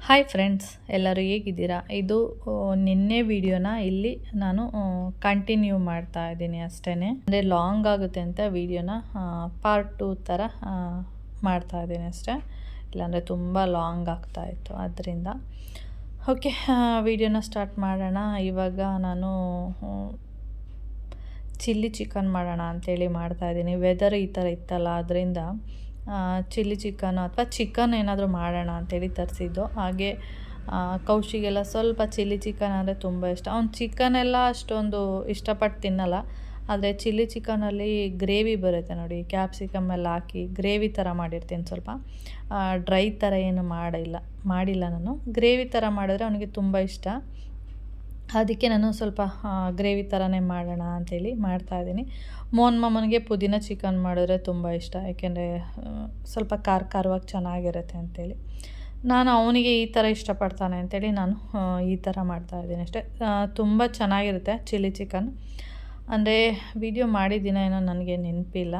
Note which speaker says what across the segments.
Speaker 1: Hi friends, ಎಲ್ಲರೂ ಹೇಗಿದ್ದೀರಾ? ಇದು ನಿನ್ನೆ ವಿಡಿಯೋನ ಇಲ್ಲಿ ನಾನು ಕಂಟಿನ್ಯೂ ಮಾಡ್ತಾ ಇದ್ದೀನಿ ಅಷ್ಟೇ. ಅಂದರೆ ಲಾಂಗ್ ಆಗುತ್ತೆ ಅಂತ ವಿಡಿಯೋನ ಪಾರ್ಟ್ 2 ಥರ ಮಾಡ್ತಾ ಇದ್ದೀನಿ ಅಷ್ಟೇ. ಇಲ್ಲಾಂದರೆ ತುಂಬ ಲಾಂಗ್ ಆಗ್ತಾಯಿತ್ತು, ಅದರಿಂದ. ಓಕೆ, ವಿಡಿಯೋನ ಸ್ಟಾರ್ಟ್ ಮಾಡೋಣ. ಇವಾಗ ನಾನು ಚಿಲ್ಲಿ ಚಿಕನ್ ಮಾಡೋಣ ಅಂಥೇಳಿ ಮಾಡ್ತಾಯಿದ್ದೀನಿ. ವೆದರ್ ಈ ಥರ ಇತ್ತಲ್ಲ, ಅದರಿಂದ ಚಿಲ್ಲಿ ಚಿಕನ್ ಅಥವಾ ಚಿಕನ್ ಏನಾದರೂ ಮಾಡೋಣ ಅಂಥೇಳಿ ತರಿಸಿದ್ದು. ಹಾಗೆ ಕೌಶಿಗೆಲ್ಲ ಸ್ವಲ್ಪ ಚಿಲ್ಲಿ ಚಿಕನ್ ಅಂದರೆ ತುಂಬ ಇಷ್ಟ. ಅವ್ನು ಚಿಕನೆಲ್ಲ ಅಷ್ಟೊಂದು ಇಷ್ಟಪಟ್ಟು ತಿನ್ನಲ್ಲ. ಆದರೆ ಚಿಲ್ಲಿ ಚಿಕನಲ್ಲಿ ಗ್ರೇವಿ ಬರುತ್ತೆ ನೋಡಿ, ಕ್ಯಾಪ್ಸಿಕಮ್ ಎಲ್ಲ ಹಾಕಿ ಗ್ರೇವಿ ಥರ ಮಾಡಿರ್ತೀನಿ. ಸ್ವಲ್ಪ ಡ್ರೈ ಥರ ಏನು ಮಾಡಿಲ್ಲ ನಾನು. ಗ್ರೇವಿ ಥರ ಮಾಡಿದ್ರೆ ಅವನಿಗೆ ತುಂಬ ಇಷ್ಟ. ಅದಕ್ಕೆ ನಾನು ಸ್ವಲ್ಪ ಗ್ರೇವಿ ಥರನೇ ಮಾಡೋಣ ಅಂಥೇಳಿ ಮಾಡ್ತಾಯಿದ್ದೀನಿ. ಮೋಹನ್ ಮಾಮನಿಗೆ ಪುದೀನ ಚಿಕನ್ ಮಾಡಿದ್ರೆ ತುಂಬ ಇಷ್ಟ, ಯಾಕೆಂದರೆ ಸ್ವಲ್ಪ ಖಾರವಾಗಿ ಚೆನ್ನಾಗಿರುತ್ತೆ ಅಂಥೇಳಿ. ನಾನು ಅವನಿಗೆ ಈ ಥರ ಇಷ್ಟಪಡ್ತಾನೆ ಅಂಥೇಳಿ ನಾನು ಈ ಥರ ಮಾಡ್ತಾಯಿದ್ದೀನಿ ಅಷ್ಟೇ. ತುಂಬ ಚೆನ್ನಾಗಿರುತ್ತೆ ಚಿಲ್ಲಿ ಚಿಕನ್. ಅಂದರೆ ವಿಡಿಯೋ ಮಾಡಿದ ದಿನ ಏನೋ ನನಗೆ ನೆನಪಿಲ್ಲ.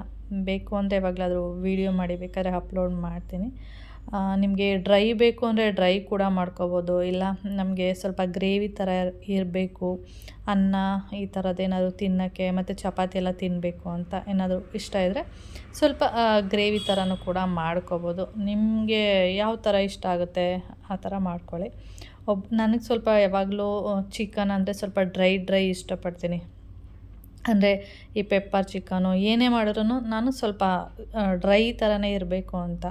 Speaker 1: ಬೇಕು ಅಂದರೆ ಯಾವಾಗಲಾದರೂ ವಿಡಿಯೋ ಮಾಡಿ ಬೇಕಾದ್ರೆ ಅಪ್ಲೋಡ್ ಮಾಡ್ತೀನಿ. ನಿಮಗೆ ಡ್ರೈ ಬೇಕು ಅಂದರೆ ಡ್ರೈ ಕೂಡ ಮಾಡ್ಕೋಬೋದು. ಇಲ್ಲ ನಮಗೆ ಸ್ವಲ್ಪ ಗ್ರೇವಿ ಥರ ಇರಬೇಕು, ಅನ್ನ ಈ ಥರದ್ದೇನಾದರೂ ತಿನ್ನೋಕ್ಕೆ ಮತ್ತು ಚಪಾತಿ ಎಲ್ಲ ತಿನ್ನಬೇಕು ಅಂತ ಏನಾದರೂ ಇಷ್ಟ ಇದ್ದರೆ ಸ್ವಲ್ಪ ಗ್ರೇವಿ ಥರನೂ ಕೂಡ ಮಾಡ್ಕೋಬೋದು. ನಿಮಗೆ ಯಾವ ಥರ ಇಷ್ಟ ಆಗುತ್ತೆ ಆ ಥರ ಮಾಡ್ಕೊಳ್ಳಿ. ನನಗೆ ಸ್ವಲ್ಪ ಯಾವಾಗಲೂ ಚಿಕನ್ ಅಂದರೆ ಸ್ವಲ್ಪ ಡ್ರೈ ಇಷ್ಟಪಡ್ತೀನಿ. ಅಂದರೆ ಈ ಪೆಪ್ಪರ್ ಚಿಕನು ಏನೇ ಮಾಡಿದ್ರೂ ನಾನು ಸ್ವಲ್ಪ ಡ್ರೈ ಥರನೇ ಇರಬೇಕು ಅಂತ.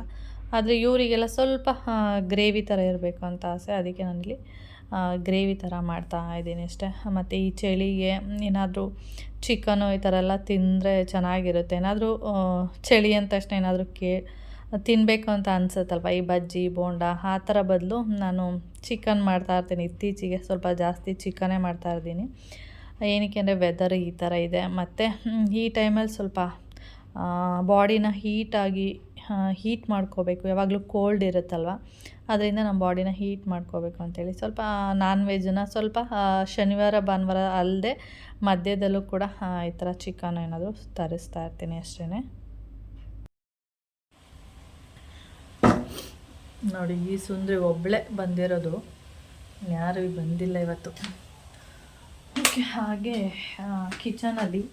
Speaker 1: ಆದರೆ ಇವರಿಗೆಲ್ಲ ಸ್ವಲ್ಪ ಗ್ರೇವಿ ಥರ ಇರಬೇಕು ಅಂತ ಆಸೆ. ಅದಕ್ಕೆ ನಾನಿಲ್ಲಿ ಗ್ರೇವಿ ಥರ ಮಾಡ್ತಾ ಇದ್ದೀನಿ ಅಷ್ಟೇ. ಮತ್ತು ಈ ಚಳಿಗೆ ಏನಾದರೂ ಚಿಕನು ಈ ಥರ ಎಲ್ಲ ತಿಂದರೆ ಚೆನ್ನಾಗಿರುತ್ತೆ. ಏನಾದರೂ ಚಳಿ ಅಂದ ತಕ್ಷಣ ಏನಾದರೂ ತಿನ್ನಬೇಕು ಅಂತ ಅನಿಸುತ್ತಲ್ವ, ಈ ಬಜ್ಜಿ ಬೋಂಡ ಆ ಥರ ಬದಲು ನಾನು ಚಿಕನ್ ಮಾಡ್ತಾಯಿರ್ತೀನಿ. ಇತ್ತೀಚೆಗೆ ಸ್ವಲ್ಪ ಜಾಸ್ತಿ ಚಿಕನ್ನೇ ಮಾಡ್ತಾಯಿದ್ದೀನಿ. ಏನಕ್ಕೆ ಅಂದರೆ ವೆದರ್ ಈ ಥರ ಇದೆ. ಮತ್ತು ಈ ಟೈಮಲ್ಲಿ ಸ್ವಲ್ಪ ಬಾಡಿನ ಹೀಟ್ ಮಾಡ್ಕೋಬೇಕು. ಯಾವಾಗಲೂ ಕೋಲ್ಡ್ ಇರುತ್ತಲ್ವ, ಅದರಿಂದ ನಮ್ಮ ಬಾಡಿನ ಹೀಟ್ ಮಾಡ್ಕೋಬೇಕು ಅಂಥೇಳಿ ಸ್ವಲ್ಪ ನಾನ್ ವೆಜ್ಜನ್ನ ಸ್ವಲ್ಪ ಶನಿವಾರ ಭಾನುವಾರ ಅಲ್ಲದೆ ಮಧ್ಯದಲ್ಲೂ ಕೂಡ ಈ ಥರ ಚಿಕನ್ ಏನಾದರೂ ತರಿಸ್ತಾ ಇರ್ತೀನಿ ಅಷ್ಟೇ. ನೋಡಿ, ಈ ಸುಂದ್ರಿ ಒಬ್ಬಳೇ ಬಂದಿರೋದು, ಯಾರೂ ಬಂದಿಲ್ಲ ಇವತ್ತು. ಓಕೆ, ಹಾಗೆ ಕಿಚನಲ್ಲಿ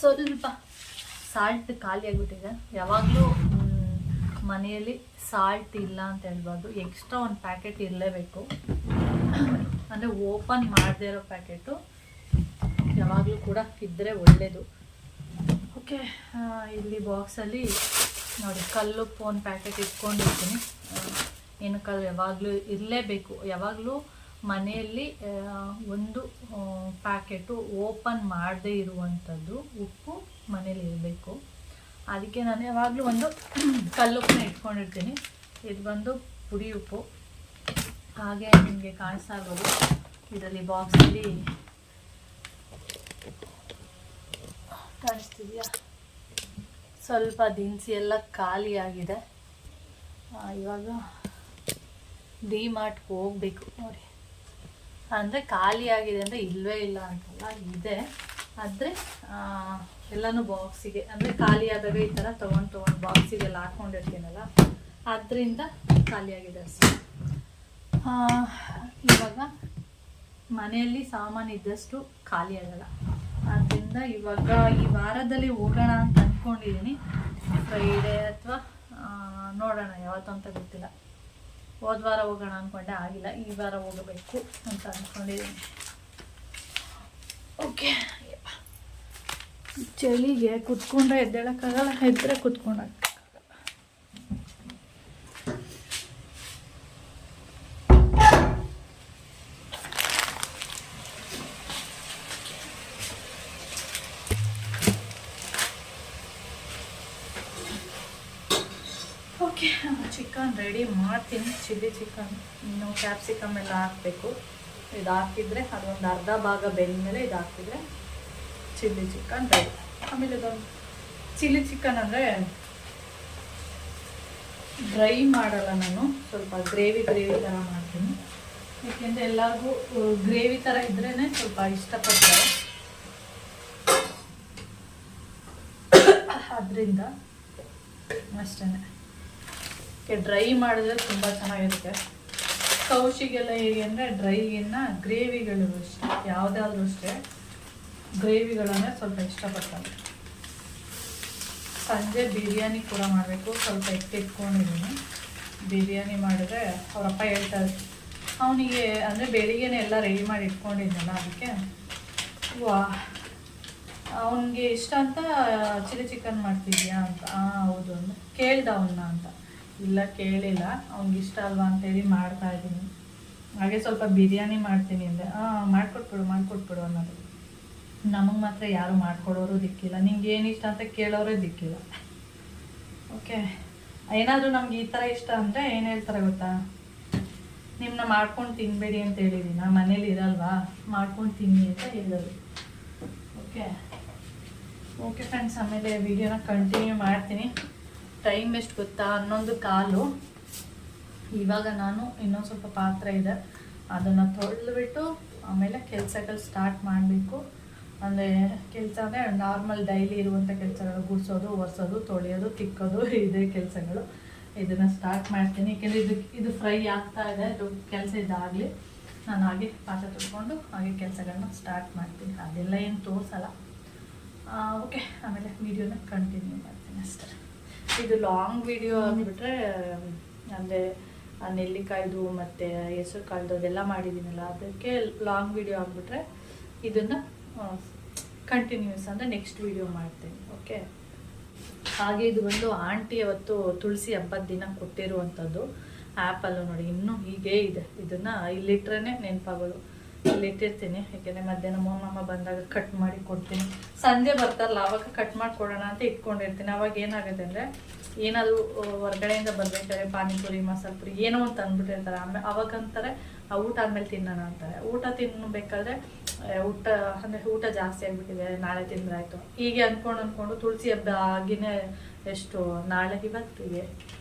Speaker 1: ಸ್ವಲ್ಪ ಸಾಲ್ಟ್ ಖಾಲಿಯಾಗಿಬಿಟ್ಟಿದೆ. ಯಾವಾಗಲೂ ಮನೆಯಲ್ಲಿ ಸಾಲ್ಟ್ ಇಲ್ಲ ಅಂತ ಹೇಳ್ಬಾರ್ದು, ಎಕ್ಸ್ಟ್ರಾ ಒಂದು ಪ್ಯಾಕೆಟ್ ಇರಲೇಬೇಕು. ಅಂದರೆ ಓಪನ್ ಮಾಡದೇ ಇರೋ ಪ್ಯಾಕೆಟು ಯಾವಾಗಲೂ ಕೂಡ ಇದ್ದರೆ ಒಳ್ಳೆಯದು. ಓಕೆ, ಇಲ್ಲಿ ಬಾಕ್ಸಲ್ಲಿ ನೋಡಿ ಕಲ್ಲುಪ್ಪು ಒಂದು ಪ್ಯಾಕೆಟ್ ಇಟ್ಕೊಂಡಿರ್ತೀನಿ. ಏನಕ್ಕಾದ್ರೂ ಯಾವಾಗಲೂ ಇರಲೇಬೇಕು. ಯಾವಾಗಲೂ ಮನೆಯಲ್ಲಿ ಒಂದು ಪ್ಯಾಕೆಟು ಓಪನ್ ಮಾಡದೇ ಇರುವಂಥದ್ದು ಉಪ್ಪು ಮನೇಲಿ ಇರಬೇಕು. ಅದಕ್ಕೆ ನಾನು ಯಾವಾಗಲೂ ಒಂದು ಕಲ್ಲುಪ್ಪನ್ನ ಇಟ್ಕೊಂಡಿರ್ತೀನಿ. ಇದು ಬಂದು ಪುಡಿ ಉಪ್ಪು. ಹಾಗೆ ನಿಮಗೆ ಕಾಣಿಸ್ತಾ ಇರ್ಬೋದು, ಇದರಲ್ಲಿ ಬಾಕ್ಸಲ್ಲಿ ಕಾಣಿಸ್ತಿದೆಯಾ, ಸ್ವಲ್ಪ ದಿನಸಿ ಎಲ್ಲ ಖಾಲಿಯಾಗಿದೆ. ಇವಾಗ ಡಿಮಾರ್ಟ್ಗೆ ಹೋಗಬೇಕು ನೋಡಿ. ಅಂದರೆ ಖಾಲಿಯಾಗಿದೆ ಅಂದರೆ ಇಲ್ಲವೇ ಇಲ್ಲ ಅಂತಲ್ಲ, ಇದೆ. ಆದರೆ ಎಲ್ಲನೂ ಬಾಕ್ಸಿಗೆ, ಅಂದರೆ ಖಾಲಿಯಾದಾಗ ಈ ಥರ ತೊಗೊಂಡು ಬಾಕ್ಸಿಗೆಲ್ಲ ಹಾಕ್ಕೊಂಡಿರ್ತೀನಲ್ಲ, ಅದರಿಂದ ಖಾಲಿಯಾಗಿದೆ ಅಷ್ಟೇ. ಇವಾಗ ಮನೆಯಲ್ಲಿ ಸಾಮಾನು ಇದ್ದಷ್ಟು ಖಾಲಿ ಆಗಲ್ಲ. ಆದ್ದರಿಂದ ಇವಾಗ ಈ ವಾರದಲ್ಲಿ ಹೋಗೋಣ ಅಂತ ಅಂದ್ಕೊಂಡಿದ್ದೀನಿ. ಫ್ರೈಡೇ ಅಥವಾ ನೋಡೋಣ ಯಾವತ್ತು ಅಂತ ಗೊತ್ತಿಲ್ಲ. ಹೋದ ವಾರ ಹೋಗೋಣ ಅಂದ್ಕೊಂಡೆ, ಆಗಿಲ್ಲ. ಈ ವಾರ ಹೋಗಬೇಕು ಅಂತ ಅಂದ್ಕೊಂಡಿದ್ದೀನಿ. ಓಕೆ, ಚಳಿಗೆ ಕುತ್ಕೊಂಡ್ರೆ ಎದ್ದೇಳಕ್ಕಾಗಲ್ಲ, ಎದ್ದರೆ ಕುತ್ಕೊಂಡಾಗಲ್ಲ. ಓಕೆ, ಚಿಕನ್ ರೆಡಿ ಮಾಡ್ತೀನಿ. ಚಿಲ್ಲಿ ಚಿಕನ್ ಇನ್ನು ಕ್ಯಾಪ್ಸಿಕಮ್ ಎಲ್ಲ ಹಾಕಬೇಕು. ಇದು ಹಾಕಿದರೆ ಅದೊಂದು ಅರ್ಧ ಭಾಗ ಬೆಂದಮೇಲೆ ಇದು ಹಾಕಿದರೆ ಚಿಲ್ಲಿ ಚಿಕನ್ ರೆಡಿ. ಆಮೇಲೆ ಇದೊಂದು ಚಿಲ್ಲಿ ಚಿಕನ್ ಅಂದರೆ ಡ್ರೈ ಮಾಡಲ್ಲ ನಾನು, ಸ್ವಲ್ಪ ಗ್ರೇವಿ ಥರ ಮಾಡ್ತೀನಿ. ಏಕೆಂದರೆ ಎಲ್ಲರಿಗೂ ಗ್ರೇವಿ ಥರ ಇದ್ರೇ ಸ್ವಲ್ಪ ಇಷ್ಟಪಡ್ತಾರೆ. ಅದರಿಂದ ಅಷ್ಟೇ. ಡ್ರೈ ಮಾಡಿದ್ರೆ ತುಂಬ ಚೆನ್ನಾಗಿರುತ್ತೆ. ಕೌಶಿಗೆಲ್ಲ ಹೇಗೆ ಅಂದರೆ ಡ್ರೈಗಿನ್ನ ಗ್ರೇವಿಗಳು ಇಷ್ಟ, ಯಾವುದಾದ್ರೂ ಅಷ್ಟೇ ಗ್ರೇವಿಗಳನ್ನೇ ಸ್ವಲ್ಪ ಇಷ್ಟಪಡ್ತಾರೆ. ಸಂಜೆ ಬಿರಿಯಾನಿ ಕೂಡ ಮಾಡಬೇಕು, ಸ್ವಲ್ಪ ಎತ್ತಿಟ್ಕೊಂಡಿದ್ದೀನಿ. ಬಿರಿಯಾನಿ ಮಾಡಿದ್ರೆ ಅವರಪ್ಪ ಹೇಳ್ತಾರೆ ಅವನಿಗೆ, ಅಂದರೆ ಬೆಳಿಗ್ಗೆನೇ ಎಲ್ಲ ರೆಡಿ ಮಾಡಿ ಇಟ್ಕೊಂಡಿದ್ನಲ್ಲ, ಅದಕ್ಕೆ ಅವನಿಗೆ ಇಷ್ಟ ಅಂತ ಚಿಲ್ಲಿ ಚಿಕನ್ ಮಾಡ್ತಿದ್ಯಾ ಅಂತ. ಹೌದು ಅಂದ್ರೆ ಕೇಳ್ದ ಅವನ್ನ ಅಂತ. ಇಲ್ಲ ಕೇಳಿಲ್ಲ, ಅವ್ನಿಗೆ ಇಷ್ಟ ಅಲ್ವಾ ಅಂತೇಳಿ ಮಾಡ್ತಾಯಿದ್ದೀನಿ. ಹಾಗೆ ಸ್ವಲ್ಪ ಬಿರಿಯಾನಿ ಮಾಡ್ತೀನಿ ಅಂದೆ. ಮಾಡಿಕೊಟ್ಬಿಡು ಅನ್ನೋದು. ನಮಗೆ ಮಾತ್ರ ಯಾರು ಮಾಡಿಕೊಡೋರು ದಿಕ್ಕಿಲ್ಲ, ನಿಂಗೆ ಏನು ಇಷ್ಟ ಅಂತ ಕೇಳೋರೇ ದಿಕ್ಕಿಲ್ಲ. ಓಕೆ, ಏನಾದರೂ ನಮ್ಗೆ ಈ ಥರ ಇಷ್ಟ ಅಂದರೆ ಏನು ಹೇಳ್ತಾರೆ ಗೊತ್ತಾ, ನಿಮ್ಮನ್ನ ಮಾಡ್ಕೊಂಡು ತಿನ್ನಬೇಡಿ ಅಂತ ಹೇಳಿದ್ದೀನಿ, ನಾನು ಮನೇಲಿ ಇರಲ್ವಾ, ಮಾಡ್ಕೊಂಡು ತಿನ್ನಿ ಅಂತ ಹೇಳೋದು. ಓಕೆ ಫ್ರೆಂಡ್ಸ್, ಆಮೇಲೆ ವಿಡಿಯೋನ ಕಂಟಿನ್ಯೂ ಮಾಡ್ತೀನಿ. ಟೈಮ್ ಎಷ್ಟು ಗೊತ್ತಾ, 11:15. ಇವಾಗ ನಾನು ಇನ್ನೊಂದು ಸ್ವಲ್ಪ ಪಾತ್ರೆ ಇದೆ, ಅದನ್ನು ತೊಳೆದ್ಬಿಟ್ಟು ಆಮೇಲೆ ಕೆಲಸಗಳು ಸ್ಟಾರ್ಟ್ ಮಾಡಬೇಕು. ಅಂದರೆ ಕೆಲಸ ಅಂದರೆ ನಾರ್ಮಲ್ ಡೈಲಿ ಇರುವಂಥ ಕೆಲಸಗಳು, ಗುಡಿಸೋದು, ಒರೆಸೋದು, ತೊಳೆಯೋದು, ತಿಕ್ಕೋದು, ಇದೇ ಕೆಲಸಗಳು. ಇದನ್ನು ಸ್ಟಾರ್ಟ್ ಮಾಡ್ತೀನಿ, ಏಕೆಂದರೆ ಇದು ಫ್ರೈ ಆಗ್ತಾ ಇದೆ. ಇದು ಕೆಲಸ ಇದಾಗಲಿ, ನಾನು ಹಾಗೆ ಪಾತ್ರೆ ತೊಳ್ಕೊಂಡು ಹಾಗೆ ಕೆಲಸಗಳನ್ನ ಸ್ಟಾರ್ಟ್ ಮಾಡ್ತೀನಿ. ಅದೆಲ್ಲ ಏನು ತೋರಿಸಲ್ಲ. ಓಕೆ, ಆಮೇಲೆ ವೀಡಿಯೋನ ಕಂಟಿನ್ಯೂ ಮಾಡ್ತೀನಿ ಅಷ್ಟೇ. ಇದು ಲಾಂಗ್ ವೀಡಿಯೋ ಆಗಿಬಿಟ್ರೆ, ಅಂದರೆ ನೆಲ್ಲಿಕಾಯ್ದು ಮತ್ತು ಹೆಸರು ಕಾಳ್ದು ಅದೆಲ್ಲ ಮಾಡಿದ್ದೀನಲ್ಲ, ಅದಕ್ಕೆ ಲಾಂಗ್ ವೀಡಿಯೋ ಆಗಿಬಿಟ್ರೆ ಇದನ್ನು ಕಂಟಿನ್ಯೂಸ್ ಅಂದರೆ ನೆಕ್ಸ್ಟ್ ವೀಡಿಯೋ ಮಾಡ್ತೀನಿ. ಓಕೆ, ಹಾಗೆ ಇದು ಬಂದು ಆಂಟಿ ಅವತ್ತು ತುಳಸಿ ಹಬ್ಬದ ದಿನ ಕೊಟ್ಟಿರುವಂಥದ್ದು ಆ್ಯಪಲ್ಲು. ನೋಡಿ ಇನ್ನೂ ಹೀಗೇ ಇದೆ. ಇದನ್ನು ಇಲ್ಲಿಟ್ರೇ ನೆನಪಾಗೋದು, ಇಲ್ಲಿಟ್ಟಿರ್ತೀನಿ. ಯಾಕೆಂದರೆ ಮಧ್ಯಾಹ್ನ ಮೋನಮ್ಮ ಬಂದಾಗ ಕಟ್ ಮಾಡಿ ಕೊಡ್ತೀನಿ. ಸಂಜೆ ಬರ್ತಾರಲ್ಲ ಆವಾಗ ಕಟ್ ಮಾಡಿ ಕೊಡೋಣ ಅಂತ ಇಟ್ಕೊಂಡಿರ್ತೀನಿ. ಅವಾಗ ಏನಾಗುತ್ತೆ ಅಂದರೆ, ಏನಾದರೂ ಹೊರಗಡೆಯಿಂದ ಬರ್ಬೇಕಾದ್ರೆ ಪಾನಿಪುರಿ, ಮಸಾಲೆ ಪುರಿ ಏನೋ ಅಂತ ಅಂದ್ಬಿಟ್ಟಿರ್ತಾರೆ. ಆಮೇಲೆ ಅವಾಗಂತಾರೆ ಊಟ ಆದಮೇಲೆ ತಿನ್ನೋಣ ಅಂತಾರೆ. ಊಟ ತಿನ್ನಬೇಕಾದ್ರೆ ಊಟ ಜಾಸ್ತಿ ಆಗಿಬಿಟ್ಟಿದೆ, ನಾಳೆ ತಿಂದ್ರಾಯ್ತು ಹೀಗೆ ಅಂದ್ಕೊಂಡು ತುಳಸಿ ಹಬ್ಬ ಆಗಿನೇ ಎಷ್ಟು ಇವತ್ತಿಗೆ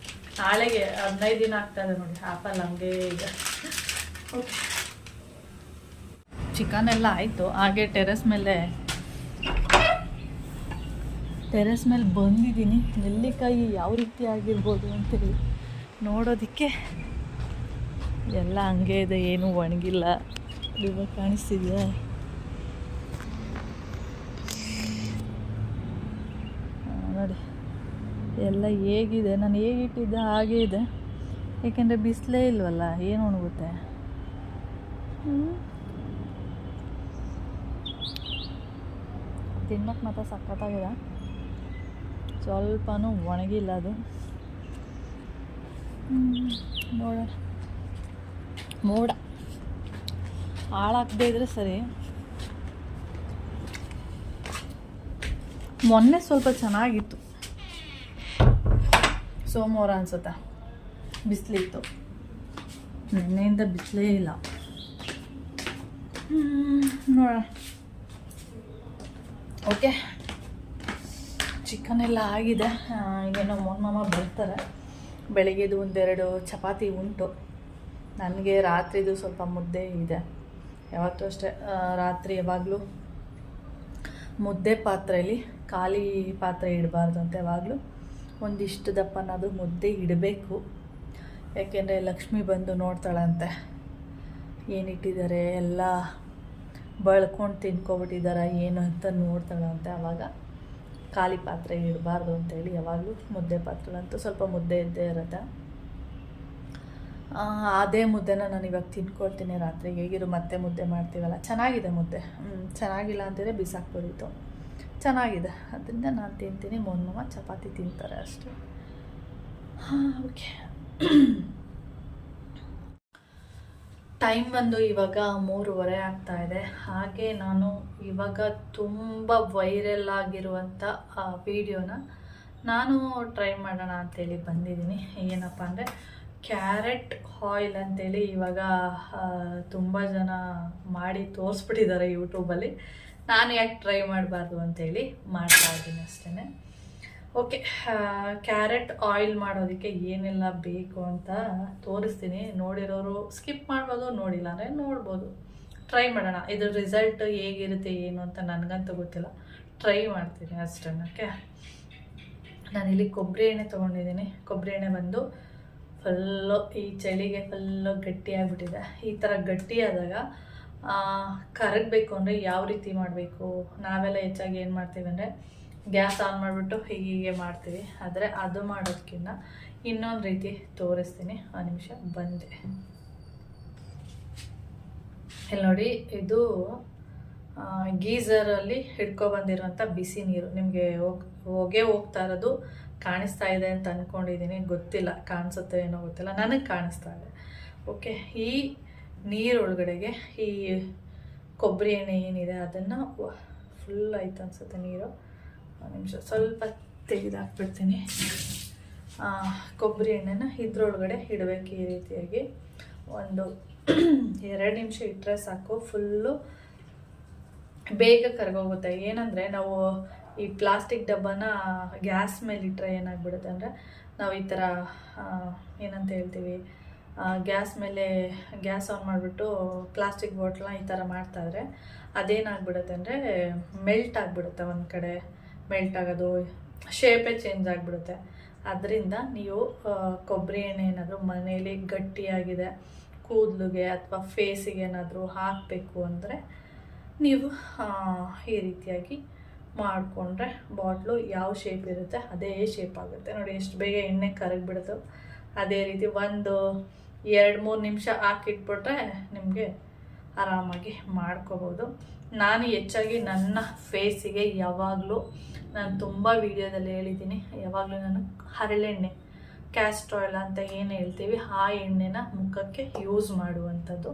Speaker 1: ನಾಳೆಗೆ 15 ದಿನ ಆಗ್ತಾಯಿದೆ ನೋಡಿ. ಆ್ಯಪಲ್ ಹಂಗೆ ಇದೆ. ಓಕೆ, ಚಿಕನ್ ಎಲ್ಲ ಆಯಿತು. ಹಾಗೆ ಟೆರೆಸ್ ಮೇಲೆ ಬಂದಿದ್ದೀನಿ. ನೆಲ್ಲಿಕಾಯಿ ಯಾವ ರೀತಿ ಆಗಿರ್ಬೋದು ಅಂತೇಳಿ ನೋಡೋದಕ್ಕೆ. ಎಲ್ಲ ಹಂಗೆ ಇದೆ, ಏನೂ ಒಣಗಿಲ್ಲ. ಇವಾಗ ಕಾಣಿಸ್ತಿದೆಯಾ? ನೋಡಿ ಎಲ್ಲ ಹೇಗಿದೆ, ನಾನು ಹೇಗಿಟ್ಟಿದ್ದೆ ಹಾಗೇ ಇದೆ. ಏಕೆಂದರೆ ಬಿಸಿಲೇ ಇಲ್ವಲ್ಲ, ಏನು ಒಣಗುತ್ತೆ. ತಿನ್ನಕ್ಕೆ ಮಾತ್ರ ಸಖತ್ತಾಗಿದೆ, ಸ್ವಲ್ಪನೂ ಒಣಗಿಲ್ಲ ಅದು. ನೋಡೋಣ, ಮೋಡ ಹಾಳಾಗದೇ ಇದ್ರೆ ಸರಿ. ಮೊನ್ನೆ ಸ್ವಲ್ಪ ಚೆನ್ನಾಗಿತ್ತು, ಸೋಮವಾರ ಅನ್ಸುತ್ತೆ, ಬಿಸಿಲಿತ್ತು. ನಿನ್ನೆಯಿಂದ ಬಿಸಿಲೇ ಇಲ್ಲ. ನೋಡೋಣ. ಓಕೆ, ಚಿಕನ್ ಎಲ್ಲ ಆಗಿದೆ. ಈಗ ನಮ್ಮ ಮೊಮ್ಮಮ್ಮ ಬರ್ತಾರೆ. ಬೆಳಗ್ಗೆದು 1-2 ಚಪಾತಿ ಉಂಟು. ನನಗೆ ರಾತ್ರಿದು ಸ್ವಲ್ಪ ಮುದ್ದೆ ಇದೆ. ಯಾವತ್ತೂ ಅಷ್ಟೇ, ರಾತ್ರಿ ಯಾವಾಗಲೂ ಮುದ್ದೆ ಪಾತ್ರೆಯಲ್ಲಿ, ಖಾಲಿ ಪಾತ್ರೆ ಇಡಬಾರ್ದು ಅಂತ ಯಾವಾಗಲೂ ಒಂದಿಷ್ಟು ದಪ್ಪನಾದರೂ ಮುದ್ದೆ ಇಡಬೇಕು. ಯಾಕೆಂದರೆ ಲಕ್ಷ್ಮಿ ಬಂದು ನೋಡ್ತಾಳಂತೆ, ಏನಿಟ್ಟಿದ್ದಾರೆ, ಎಲ್ಲ ಬಳ್ಕೊಂಡು ತಿನ್ಕೊಬಿಟ್ಟಿದ್ದಾರೆ ಏನು ಅಂತ ನೋಡ್ತಾಳಂತೆ. ಆವಾಗ ಖಾಲಿ ಪಾತ್ರೆ ಇಡಬಾರ್ದು ಅಂತೇಳಿ ಯಾವಾಗಲೂ ಮುದ್ದೆ ಪಾತ್ರೆಲಂತೂ ಸ್ವಲ್ಪ ಮುದ್ದೆ ಇದ್ದೇ ಇರುತ್ತೆ. ಅದೇ ಮುದ್ದೆನ ನಾನು ಇವಾಗ ತಿನ್ಕೊಳ್ತೀನಿ ರಾತ್ರಿಗೆ. ಹೇಗಿರು ಮತ್ತೆ ಮುದ್ದೆ ಮಾಡ್ತೀವಲ್ಲ, ಚೆನ್ನಾಗಿದೆ ಮುದ್ದೆ. ಚೆನ್ನಾಗಿಲ್ಲ ಅಂತಂದರೆ ಬಿಸಾಕ್ಬೋದಿತ್ತು, ಚೆನ್ನಾಗಿದೆ. ಅದರಿಂದ ನಾನು ತಿಂತೀನಿ, ಮೊನ್ನಮ್ಮ ಚಪಾತಿ ತಿಂತಾರೆ ಅಷ್ಟೇ. ಓಕೆ, ಟೈಮ್ ಬಂದು ಇವಾಗ 3:15 ಆಗ್ತಾಯಿದೆ. ಹಾಗೆ ನಾನು ಇವಾಗ ತುಂಬ ವೈರಲ್ ಆಗಿರುವಂಥ ವಿಡಿಯೋನ ನಾನು ಟ್ರೈ ಮಾಡೋಣ ಅಂತೇಳಿ ಬಂದಿದ್ದೀನಿ. ಏನಪ್ಪ ಅಂದರೆ ಕ್ಯಾರೆಟ್ ಆಯಿಲ್ ಅಂತೇಳಿ ಇವಾಗ ತುಂಬ ಜನ ಮಾಡಿ ತೋರಿಸ್ಬಿಟ್ಟಿದ್ದಾರೆ ಯೂಟ್ಯೂಬಲ್ಲಿ. ನಾನು ಯಾಕೆ ಟ್ರೈ ಮಾಡಬಾರ್ದು ಅಂತೇಳಿ ಮಾಡ್ತಾಯಿದ್ದೀನಿ ಅಷ್ಟೇ. ಓಕೆ, ಕ್ಯಾರೆಟ್ ಆಯಿಲ್ ಮಾಡೋದಕ್ಕೆ ಏನೆಲ್ಲ ಬೇಕು ಅಂತ ತೋರಿಸ್ತೀನಿ. ನೋಡಿರೋರು ಸ್ಕಿಪ್ ಮಾಡ್ಬೋದು, ನೋಡಿಲ್ಲ ಅಂದರೆ ನೋಡ್ಬೋದು. ಟ್ರೈ ಮಾಡೋಣ. ಇದ್ರ ರಿಸಲ್ಟ್ ಹೇಗಿರುತ್ತೆ ಏನು ಅಂತ ನನಗಂತೂ ಗೊತ್ತಿಲ್ಲ, ಟ್ರೈ ಮಾಡ್ತೀನಿ ಅಷ್ಟೇ. ಓಕೆ, ನಾನಿಲ್ಲಿ ಕೊಬ್ಬರಿ ಎಣ್ಣೆ ತೊಗೊಂಡಿದ್ದೀನಿ. ಕೊಬ್ಬರಿ ಎಣ್ಣೆ ಬಂದು ಫುಲ್ಲು ಈ ಚಳಿಗೆ ಫುಲ್ಲು ಗಟ್ಟಿಯಾಗಿಬಿಟ್ಟಿದೆ. ಈ ಥರ ಗಟ್ಟಿಯಾದಾಗ ಕರಗಬೇಕು ಅಂದರೆ ಯಾವ ರೀತಿ ಮಾಡಬೇಕು, ನಾವೆಲ್ಲ ಹೆಚ್ಚಾಗಿ ಏನು ಮಾಡ್ತೀವಿ ಅಂದರೆ ಗ್ಯಾಸ್ ಆನ್ ಮಾಡಿಬಿಟ್ಟು ಹೀಗೆ ಮಾಡ್ತೀವಿ. ಆದರೆ ಅದು ಮಾಡೋದಕ್ಕಿಂತ ಇನ್ನೊಂದು ರೀತಿ ತೋರಿಸ್ತೀನಿ. ಆ ನಿಮಿಷ ಬಂದೆ. ಇಲ್ಲಿ ನೋಡಿ, ಇದು ಗೀಝರಲ್ಲಿ ಹಿಡ್ಕೊಬಂದಿರೋಂಥ ಬಿಸಿ ನೀರು. ನಿಮಗೆ ಹೊಗೆ ಹೋಗ್ತಾ ಇರೋದು ಕಾಣಿಸ್ತಾ ಇದೆ ಅಂತ ಅಂದ್ಕೊಂಡಿದ್ದೀನಿ, ಗೊತ್ತಿಲ್ಲ ಕಾಣಿಸುತ್ತೆ ಏನೋ ಗೊತ್ತಿಲ್ಲ, ನನಗೆ ಕಾಣಿಸ್ತಾ ಇದೆ. ಓಕೆ, ಈ ನೀರೊಳಗಡೆಗೆ ಈ ಕೊಬ್ಬರಿ ಎಣ್ಣೆ ಏನಿದೆ ಅದನ್ನು ಫುಲ್ ಆಯ್ತು ಅನಿಸುತ್ತೆ ನೀರು. ಒಂದು ನಿಮಿಷ ಸ್ವಲ್ಪ ತೆಗೆದಾಕ್ಬಿಡ್ತೀನಿ. ಕೊಬ್ಬರಿ ಎಣ್ಣೆನ ಇದ್ರೊಳಗಡೆ ಇಡಬೇಕು. ಈ ರೀತಿಯಾಗಿ ಒಂದು 2 ನಿಮಿಷ ಇಟ್ಟರೆ ಸಾಕು, ಫುಲ್ಲು ಬೇಗ ಕರಗೋಗುತ್ತೆ. ಏನಂದರೆ ನಾವು ಈ ಪ್ಲಾಸ್ಟಿಕ್ ಡಬ್ಬನ ಗ್ಯಾಸ್ ಮೇಲೆ ಇಟ್ಟರೆ ಏನಾಗ್ಬಿಡುತ್ತೆ ಅಂದರೆ, ನಾವು ಈ ಥರ ಏನಂತ ಹೇಳ್ತೀವಿ, ಗ್ಯಾಸ್ ಮೇಲೆ ಗ್ಯಾಸ್ ಆನ್ ಮಾಡಿಬಿಟ್ಟು ಪ್ಲಾಸ್ಟಿಕ್ ಬಾಟ್ಲನ್ನ ಈ ಥರ ಮಾಡ್ತಾಯಿದ್ರೆ ಅದೇನಾಗ್ಬಿಡುತ್ತೆ ಅಂದರೆ ಮೆಲ್ಟ್ ಆಗಿಬಿಡುತ್ತೆ. ಒಂದು ಕಡೆ ಮೆಲ್ಟ್ ಆಗೋದು, ಶೇಪೇ ಚೇಂಜ್ ಆಗಿಬಿಡುತ್ತೆ. ಅದರಿಂದ ನೀವು ಕೊಬ್ಬರಿ ಎಣ್ಣೆ ಏನಾದರೂ ಮನೇಲಿ ಗಟ್ಟಿಯಾಗಿದೆ, ಕೂದಲಿಗೆ ಅಥವಾ ಫೇಸಿಗೆ ಏನಾದರೂ ಹಾಕಬೇಕು ಅಂದರೆ ನೀವು ಈ ರೀತಿಯಾಗಿ ಮಾಡಿಕೊಂಡ್ರೆ ಬಾಟ್ಲು ಯಾವ ಶೇಪ್ ಇರುತ್ತೆ ಅದೇ ಶೇಪ್ ಆಗುತ್ತೆ. ನೋಡಿ ಎಷ್ಟು ಬೇಗ ಎಣ್ಣೆ ಕರಗಿಬಿಡುತ್ತೋ. ಅದೇ ರೀತಿ ಒಂದು 2-3 ನಿಮಿಷ ಹಾಕಿಟ್ಬಿಟ್ರೆ ನಿಮಗೆ ಆರಾಮಾಗಿ ಮಾಡ್ಕೋಬೋದು. ನಾನು ಹೆಚ್ಚಾಗಿ ನನ್ನ ಫೇಸಿಗೆ ಯಾವಾಗಲೂ, ನಾನು ತುಂಬ ವೀಡಿಯೋದಲ್ಲಿ ಹೇಳಿದ್ದೀನಿ, ಯಾವಾಗಲೂ ನಾನು ಹರಳೆಣ್ಣೆ, ಕ್ಯಾಸ್ಟರ್ ಆಯಿಲ್ ಅಂತ ಏನು ಹೇಳ್ತೀವಿ ಆ ಎಣ್ಣೆನ ಮುಖಕ್ಕೆ ಯೂಸ್ ಮಾಡುವಂಥದ್ದು.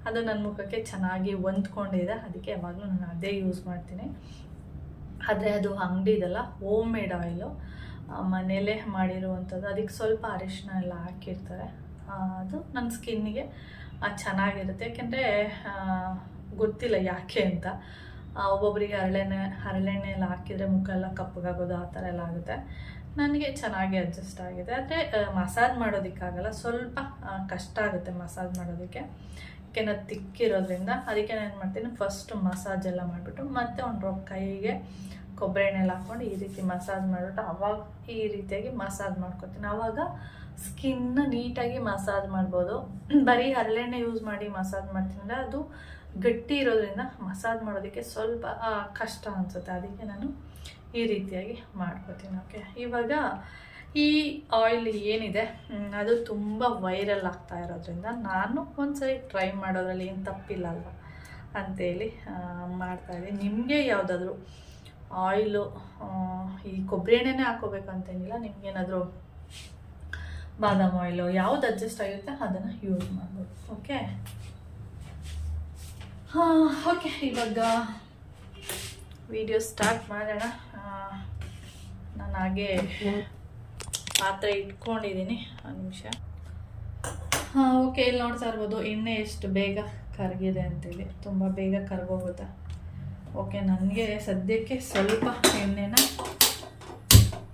Speaker 1: ಅದು ನನ್ನ ಮುಖಕ್ಕೆ ಚೆನ್ನಾಗಿ ಹೊಂದ್ಕೊಂಡಿದೆ, ಅದಕ್ಕೆ ಯಾವಾಗಲೂ ನಾನು ಅದೇ ಯೂಸ್ ಮಾಡ್ತೀನಿ. ಆದರೆ ಅದು ಅಂಗಡಿದಲ್ಲ, ಹೋಮ್ ಮೇಡ್ ಆಯಿಲು, ಮನೆಯಲ್ಲೇ ಮಾಡಿರುವಂಥದ್ದು. ಅದಕ್ಕೆ ಸ್ವಲ್ಪ ಅರಿಶಿನ ಎಲ್ಲ ಹಾಕಿರ್ತಾರೆ. ಅದು ನನ್ನ ಸ್ಕಿನ್ನಿಗೆ ಚೆನ್ನಾಗಿರುತ್ತೆ. ಯಾಕೆಂದರೆ ಗೊತ್ತಿಲ್ಲ ಯಾಕೆ ಅಂತ, ಒಬ್ಬೊಬ್ಬರಿಗೆ ಹರಳೆಣ್ಣೆ ಎಲ್ಲ ಹಾಕಿದರೆ ಮುಖ ಎಲ್ಲ ಕಪ್ಪಗಾಗೋದು ಆ ಥರ ಎಲ್ಲ ಆಗುತ್ತೆ. ನನಗೆ ಚೆನ್ನಾಗಿ ಅಡ್ಜಸ್ಟ್ ಆಗಿದೆ. ಆದರೆ ಮಸಾಜ್ ಮಾಡೋದಕ್ಕಾಗಲ್ಲ, ಸ್ವಲ್ಪ ಕಷ್ಟ ಆಗುತ್ತೆ ಮಸಾಜ್ ಮಾಡೋದಕ್ಕೆ, ಯಾಕೆಂದರೆ ತಿಕ್ಕಿರೋದ್ರಿಂದ. ಅದಕ್ಕೆ ನಾನು ಏನು ಮಾಡ್ತೀನಿ, ಫಸ್ಟ್ ಮಸಾಜ್ ಎಲ್ಲ ಮಾಡಿಬಿಟ್ಟು ಮತ್ತೆ ಒಂದು ಡ್ರಾಪ್ ಕೈಗೆ ಕೊಬ್ಬರಿ ಎಣ್ಣೆ ಎಲ್ಲ ಹಾಕ್ಕೊಂಡು ಈ ರೀತಿ ಮಸಾಜ್ ಮಾಡಿಬಿಟ್ಟು ಅವಾಗ ಈ ರೀತಿಯಾಗಿ ಮಸಾಜ್ ಮಾಡ್ಕೊತೀನಿ. ಆವಾಗ ಸ್ಕಿನ್ನ ನೀಟಾಗಿ ಮಸಾಜ್ ಮಾಡ್ಬೋದು. ಬರೀ ಹರಳೆಣ್ಣೆ ಯೂಸ್ ಮಾಡಿ ಮಸಾಜ್ ಮಾಡ್ತೀನಿ ಅಂದರೆ ಅದು ಗಟ್ಟಿ ಇರೋದ್ರಿಂದ ಮಸಾಜ್ ಮಾಡೋದಕ್ಕೆ ಸ್ವಲ್ಪ ಕಷ್ಟ ಅನಿಸುತ್ತೆ. ಅದಕ್ಕೆ ನಾನು ಈ ರೀತಿಯಾಗಿ ಮಾಡ್ಕೋತೀನಿ. ಓಕೆ, ಇವಾಗ ಈ ಆಯಿಲ್ ಏನಿದೆ ಅದು ತುಂಬ ವೈರಲ್ ಆಗ್ತಾ ಇರೋದ್ರಿಂದ ನಾನು ಒಂದ್ಸರಿ ಟ್ರೈ ಮಾಡೋದ್ರಲ್ಲಿ ಏನು ತಪ್ಪಿಲ್ಲ ಅಲ್ವ ಅಂಥೇಳಿ ಮಾಡ್ತಾಯಿದ್ದೀನಿ. ನಿಮಗೆ ಯಾವುದಾದ್ರೂ ಆಯಿಲು, ಈ ಕೊಬ್ಬರಿ ಎಣ್ಣೆನೇ ಹಾಕೋಬೇಕಂತೇನಿಲ್ಲ, ನಿಮಗೇನಾದರೂ ಬಾದಾಮ್ ಆಯಿಲು ಯಾವ್ದು ಅಡ್ಜಸ್ಟ್ ಆಗುತ್ತೆ ಅದನ್ನು ಯೂಸ್ ಮಾಡ್ಬೋದು. ಓಕೆ ಓಕೆ, ಇವಾಗ ವಿಡಿಯೋ ಸ್ಟಾರ್ಟ್ ಮಾಡೋಣ. ನಾನು ಹಾಗೆ ಪಾತ್ರೆ ಇಟ್ಕೊಂಡಿದ್ದೀನಿ, ಒಂದು ನಿಮಿಷ. ಓಕೆ, ಇಲ್ಲಿ ನೋಡ್ತಾ ಇರ್ಬೋದು ಎಣ್ಣೆ ಎಷ್ಟು ಬೇಗ ಕರಗಿದೆ ಅಂತೇಳಿ, ತುಂಬ ಬೇಗ ಕರಗೋಗುತ್ತೆ. ಓಕೆ, ನನಗೆ ಸದ್ಯಕ್ಕೆ ಸ್ವಲ್ಪ ಎಣ್ಣೆನ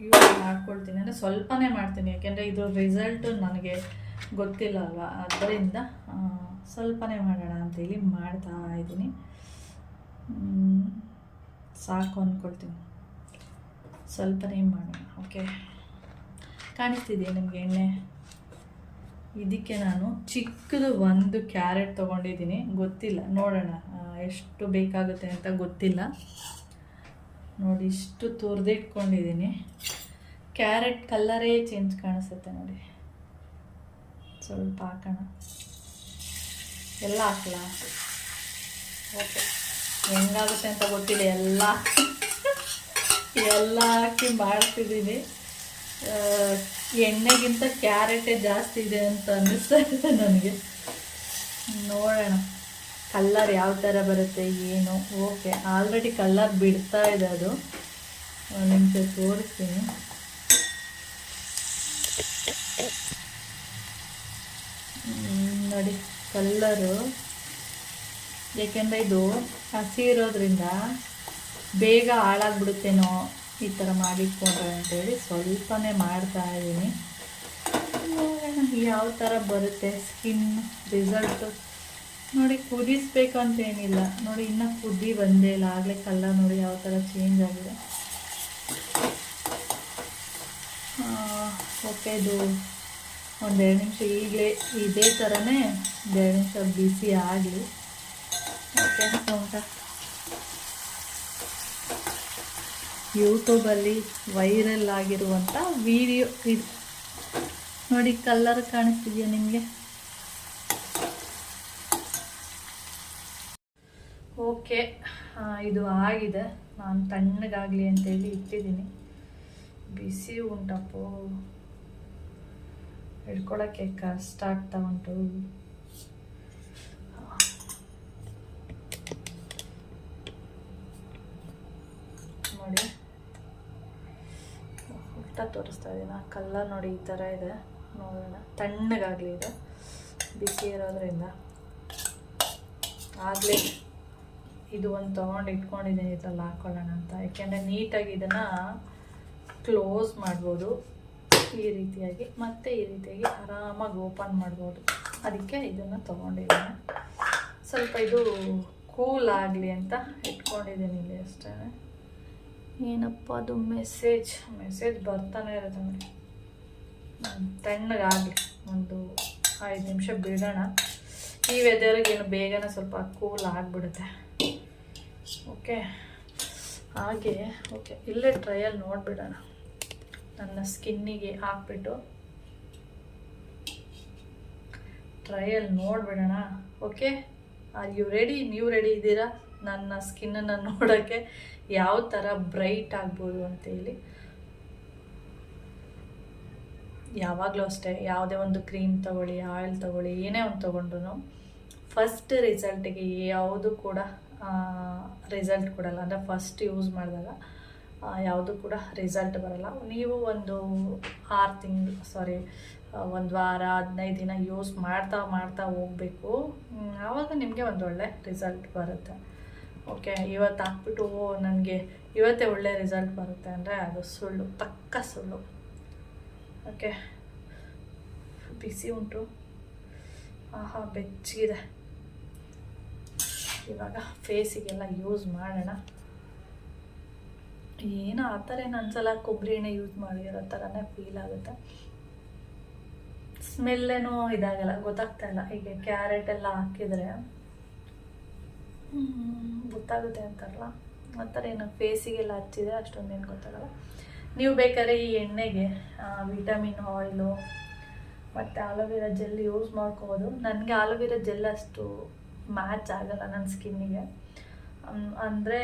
Speaker 1: ಯೂಸ್ ಮಾಡ್ಕೊಳ್ತೀನಿ, ಅಂದರೆ ಸ್ವಲ್ಪನೇ ಮಾಡ್ತೀನಿ, ಯಾಕೆಂದರೆ ಇದು ರಿಸಲ್ಟು ನನಗೆ ಗೊತ್ತಿಲ್ಲ ಅಲ್ವಾ, ಅದರಿಂದ ಸ್ವಲ್ಪನೇ ಮಾಡೋಣ ಅಂತೇಳಿ ಮಾಡ್ತಾ ಇದ್ದೀನಿ. ಸಾಕು ಅಂದ್ಕೊಳ್ತೀನಿ, ಸ್ವಲ್ಪನೇ ಮಾಡೋಣ. ಓಕೆ, ಕಾಣಿಸ್ತಿದೆಯಾ ನಿಮಗೆ ಎಣ್ಣೆ? ಇದಕ್ಕೆ ನಾನು ಚಿಕ್ಕದು ಒಂದು ಕ್ಯಾರೆಟ್ ತೊಗೊಂಡಿದ್ದೀನಿ, ಗೊತ್ತಿಲ್ಲ, ನೋಡೋಣ ಎಷ್ಟು ಬೇಕಾಗುತ್ತೆ ಅಂತ ಗೊತ್ತಿಲ್ಲ. ನೋಡಿ, ಇಷ್ಟು ತುರಿದಿಟ್ಕೊಂಡಿದ್ದೀನಿ. ಕ್ಯಾರೆಟ್ ಕಲ್ಲರೇ ಚೇಂಜ್ ಕಾಣಿಸುತ್ತೆ ನೋಡಿ. ಸ್ವಲ್ಪ ಹಾಕೋಣ, ಎಲ್ಲ ಹಾಕಲ. ಓಕೆ, ಹೆಂಗಾಗುತ್ತೆ ಅಂತ ಗೊತ್ತಿಲ್ಲ, ಎಲ್ಲ ಹಾಕಿ ಮಾಡ್ತಿದ್ದೀನಿ. ಎಣ್ಣೆಗಿಂತ ಕ್ಯಾರೆಟೇ ಜಾಸ್ತಿ ಇದೆ ಅಂತ ಅನ್ನಿಸ್ತಾ ಇದೆ ನನಗೆ. ನೋಡೋಣ ಕಲ್ಲರ್ ಯಾವ ಥರ ಬರುತ್ತೆ ಏನು. ಓಕೆ, ಆಲ್ರೆಡಿ ಕಲ್ಲರ್ ಬಿಡ್ತಾ ಇದೆ, ಅದು ನಿಮಗೆ ತೋರಿಸ್ತೀನಿ. ನೋಡಿ ಕಲ್ಲರು, ಏಕೆಂದರೆ ಇದು ಹಸಿ ಇರೋದ್ರಿಂದ ಬೇಗ ಹಾಳಾಗ್ಬಿಡುತ್ತೇನೋ ಈ ಥರ ಮಾಡಿಟ್ಕೊಂಡ್ರೆ ಅಂತೇಳಿ ಸ್ವಲ್ಪನೇ ಮಾಡ್ತಾ ಇದ್ದೀನಿ. ನೋಡೋಣ ಯಾವ ಥರ ಬರುತ್ತೆ ಸ್ಕಿನ್ ರಿಸಲ್ಟು. ನೋಡಿ, ಕುದಿಸ್ಬೇಕಂತೇನಿಲ್ಲ, ನೋಡಿ ಇನ್ನೂ ಕುದಿ ಬಂದೇ ಇಲ್ಲ, ಆಗಲೇ ಕಲ್ಲರ್ ನೋಡಿ ಯಾವ ಥರ ಚೇಂಜ್ ಆಗಿದೆ. ಓಕೆ, ಇದು ಒಂದು 2 ನಿಮಿಷ ಈಗಲೇ ಇದೇ ಥರನೇ 2 ನಿಮಿಷ ಬಿಸಿ ಆಗಲಿ. ಓಕೆ ಅಂತ ಯೂಟ್ಯೂಬಲ್ಲಿ ವೈರಲ್ ಆಗಿರುವಂಥ ವಿಡಿಯೋ ಇದು ನೋಡಿ. ಕಲರ್ ಕಾಣಿಸ್ತಿದೆಯಾ ನಿಮಗೆ? ಓಕೆ, ಇದು ಆಗಿದೆ. ನಾನು ತಣ್ಣಗಾಗಲಿ ಅಂತೇಳಿ ಇಟ್ಟಿದ್ದೀನಿ. ಬಿಸಿ ಉಂಟಪ್ಪೋ, ಹಿಡ್ಕೊಳಕ್ಕೆ ಕಷ್ಟ ಆಗ್ತಾ ಉಂಟು. ನೋಡಿ, ಊಟ ತೋರಿಸ್ತಾ ಇದ್ದೀನ. ಕಲರ್ ನೋಡಿ ಈ ಥರ ಇದೆ. ನೋಡೋಣ, ತಣ್ಣಗಾಗಲಿ. ಇದೆ ಬಿಸಿ ಇರೋದ್ರಿಂದ ಆಗಲೇ ಇದು ಒಂದು ತೊಗೊಂಡು ಇಟ್ಕೊಂಡಿದ್ದೀನಿ ಇದ್ರಲ್ಲಿ ಹಾಕ್ಕೊಳ್ಳೋಣ ಅಂತ. ಯಾಕೆಂದರೆ ನೀಟಾಗಿ ಇದನ್ನು ಕ್ಲೋಸ್ ಮಾಡ್ಬೋದು ಈ ರೀತಿಯಾಗಿ, ಮತ್ತು ಈ ರೀತಿಯಾಗಿ ಆರಾಮಾಗಿ ಓಪನ್ ಮಾಡ್ಬೋದು. ಅದಕ್ಕೆ ಇದನ್ನು ತೊಗೊಂಡಿದ್ದೀನಿ. ಸ್ವಲ್ಪ ಇದು ಕೂಲ್ ಆಗಲಿ ಅಂತ ಇಟ್ಕೊಂಡಿದ್ದೀನಿ ಇಲ್ಲಿ ಅಷ್ಟೇ. ಏನಪ್ಪ ಅದು ಮೆಸೇಜ್ ಬರ್ತಾನೆ ಇರುತ್ತೆ ನೋಡಿ. ತಣ್ಣಗಾಗಲಿ, ಒಂದು 5 ನಿಮಿಷ ಬಿಡೋಣ. ಈ ವೆದರ್ಗೆ ಏನು ಬೇಗನೆ ಸ್ವಲ್ಪ ಕೂಲ್ ಆಗಿಬಿಡುತ್ತೆ. ಓಕೆ, ಹಾಗೆ ಓಕೆ, ಇಲ್ಲೇ ಟ್ರಯಲ್ ನೋಡಿಬಿಡೋಣ. ನನ್ನ ಸ್ಕಿನ್ನಿಗೆ ಹಾಕ್ಬಿಟ್ಟು ಟ್ರಯಲ್ ನೋಡಿಬಿಡೋಣ. Okay, are you ready? ನೀವು ರೆಡಿ ಇದ್ದೀರಾ ನನ್ನ ಸ್ಕಿನ್ನನ್ನು ನೋಡೋಕ್ಕೆ ಯಾವ ಥರ ಬ್ರೈಟ್ ಆಗ್ಬೋದು ಅಂತೇಳಿ? ಯಾವಾಗಲೂ ಅಷ್ಟೇ, ಯಾವುದೇ ಒಂದು ಕ್ರೀಮ್ ತೊಗೊಳ್ಳಿ, ಆಯಿಲ್ ತೊಗೊಳ್ಳಿ, ಏನೇ ಒಂದು ತೊಗೊಂಡ್ರು ಫಸ್ಟ್ ರಿಸಲ್ಟಿಗೆ ಯಾವುದು ಕೂಡ ರಿಸಲ್ಟ್ ಕೊಡಲ್ಲ. ಅಂದರೆ ಫಸ್ಟ್ ಯೂಸ್ ಮಾಡಿದಾಗ ಯಾವುದು ಕೂಡ ರಿಸಲ್ಟ್ ಬರಲ್ಲ. ನೀವು ಒಂದು 1 ವಾರ 15 ದಿನ ಯೂಸ್ ಮಾಡ್ತಾ ಹೋಗಬೇಕು. ಆವಾಗ ನಿಮಗೆ ಒಂದು ಒಳ್ಳೆ ರಿಸಲ್ಟ್ ಬರುತ್ತೆ. ಓಕೆ, ಇವತ್ತು ಹಾಕ್ಬಿಟ್ಟು ನನಗೆ ಇವತ್ತೇ ಒಳ್ಳೆ ರಿಸಲ್ಟ್ ಬರುತ್ತೆ ಅಂದರೆ ಅದು ಸುಳ್ಳು, ಪಕ್ಕ ಸುಳ್ಳು. ಓಕೆ, ಬಿಸಿ ಉಂಟು. ಆಹಾ, ಬೆಚ್ಚಗಿದೆ. ಇವಾಗ ಫೇಸಿಗೆಲ್ಲ ಯೂಸ್ ಮಾಡೋಣ. ಏನೋ ಆ ಥರ ಏನು ಅನ್ಸಲ್ಲ, ಕೊಬ್ಬರಿ ಎಣ್ಣೆ ಯೂಸ್ ಮಾಡಿರೋ ಥರನೇ ಫೀಲ್ ಆಗುತ್ತೆ. ಸ್ಮೆಲ್ಲೇನೂ ಇದಾಗಲ್ಲ, ಗೊತ್ತಾಗ್ತಾ ಇಲ್ಲ. ಈಗ ಕ್ಯಾರೆಟ್ ಎಲ್ಲ ಹಾಕಿದರೆ ಗೊತ್ತಾಗುತ್ತೆ ಅಂತಾರಲ್ಲ, ಆ ಥರ ಏನು ಫೇಸಿಗೆಲ್ಲ ಹಚ್ಚಿದ್ರೆ ಅಷ್ಟೊಂದೇನು ಗೊತ್ತಾಗಲ್ಲ. ನೀವು ಬೇಕಾದ್ರೆ ಈ ಎಣ್ಣೆಗೆ ವಿಟಮಿನ್ ಆಯಿಲು ಮತ್ತು ಆಲೋವೆರಾ ಜೆಲ್ ಯೂಸ್ ಮಾಡ್ಕೋಬೋದು. ನನಗೆ ಆಲೋವೆರಾ ಜೆಲ್ ಅಷ್ಟು ಮ್ಯಾಚ್ ಆಗಲ್ಲ ನನ್ನ ಸ್ಕಿನ್ನಿಗೆ. ಅಂದರೆ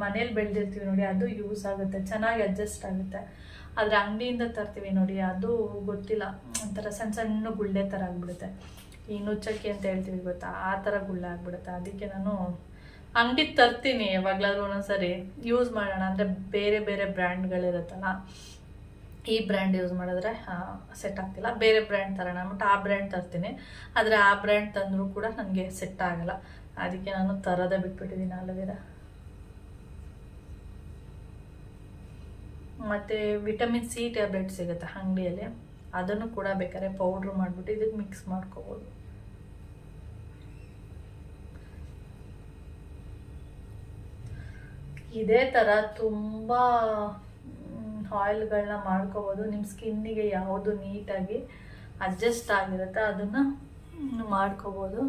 Speaker 1: ಮನೇಲಿ ಬೆಳೆದಿರ್ತೀವಿ ನೋಡಿ, ಅದು ಯೂಸ್ ಆಗುತ್ತೆ, ಚೆನ್ನಾಗಿ ಅಡ್ಜಸ್ಟ್ ಆಗುತ್ತೆ. ಆದರೆ ಅಂಗಡಿಯಿಂದ ತರ್ತೀವಿ ನೋಡಿ, ಅದು ಗೊತ್ತಿಲ್ಲ, ಒಂಥರ ಸಣ್ಣ ಸಣ್ಣ ಗುಳ್ಳೆ ಥರ ಆಗಿಬಿಡುತ್ತೆ. ಈ ನುಚ್ಚಕ್ಕಿ ಅಂತ ಹೇಳ್ತೀವಿ ಗೊತ್ತಾ, ಆ ಥರ ಗುಳ್ಳೆ ಆಗಿಬಿಡುತ್ತೆ. ಅದಕ್ಕೆ ನಾನು ಅಂಗಡಿಗೆ ತರ್ತೀನಿ ಯಾವಾಗಲಾದ್ರೂ ಒಂದೊಂದ್ಸರಿ ಯೂಸ್ ಮಾಡೋಣ. ಅಂದರೆ ಬೇರೆ ಬೇರೆ ಬ್ರ್ಯಾಂಡ್ಗಳಿರುತ್ತಲ್ಲ, ಈ ಬ್ರ್ಯಾಂಡ್ ಯೂಸ್ ಮಾಡಿದ್ರೆ ಸೆಟ್ ಆಗ್ತಿಲ್ಲ, ಬೇರೆ ಬ್ರ್ಯಾಂಡ್ ತರೋಣ ಅಂದ್ಬಿಟ್ಟು ಆ ಬ್ರ್ಯಾಂಡ್ ತರ್ತೀನಿ. ಆದರೆ ಆ ಬ್ರ್ಯಾಂಡ್ ತಂದರೂ ಕೂಡ ನನಗೆ ಸೆಟ್ ಆಗಲ್ಲ. ಅದಕ್ಕೆ ನಾನು ತರೋದೇ ಬಿಟ್ಬಿಟ್ಟಿದ್ದೀನಿ ಆಲೋವೆರಾ. ಮತ್ತು ವಿಟಮಿನ್ ಸಿ ಟ್ಯಾಬ್ಲೆಟ್ ಸಿಗುತ್ತೆ ಅಂಗಡಿಯಲ್ಲಿ, ಅದನ್ನು ಕೂಡ ಬೇಕಾದ್ರೆ ಪೌಡ್ರ್ ಮಾಡಿಬಿಟ್ಟು ಇದಕ್ಕೆ ಮಿಕ್ಸ್ ಮಾಡ್ಕೋಬೋದು. ಇದೇ ಥರ ತುಂಬ ಆಯಿಲ್ಗಳನ್ನ ಮಾಡ್ಕೋಬೋದು. ನಿಮ್ಮ ಸ್ಕಿನ್ನಿಗೆ ಯಾವುದು ನೀಟಾಗಿ ಅಡ್ಜಸ್ಟ್ ಆಗಿರುತ್ತೆ ಅದನ್ನು ಮಾಡ್ಕೋಬೋದು.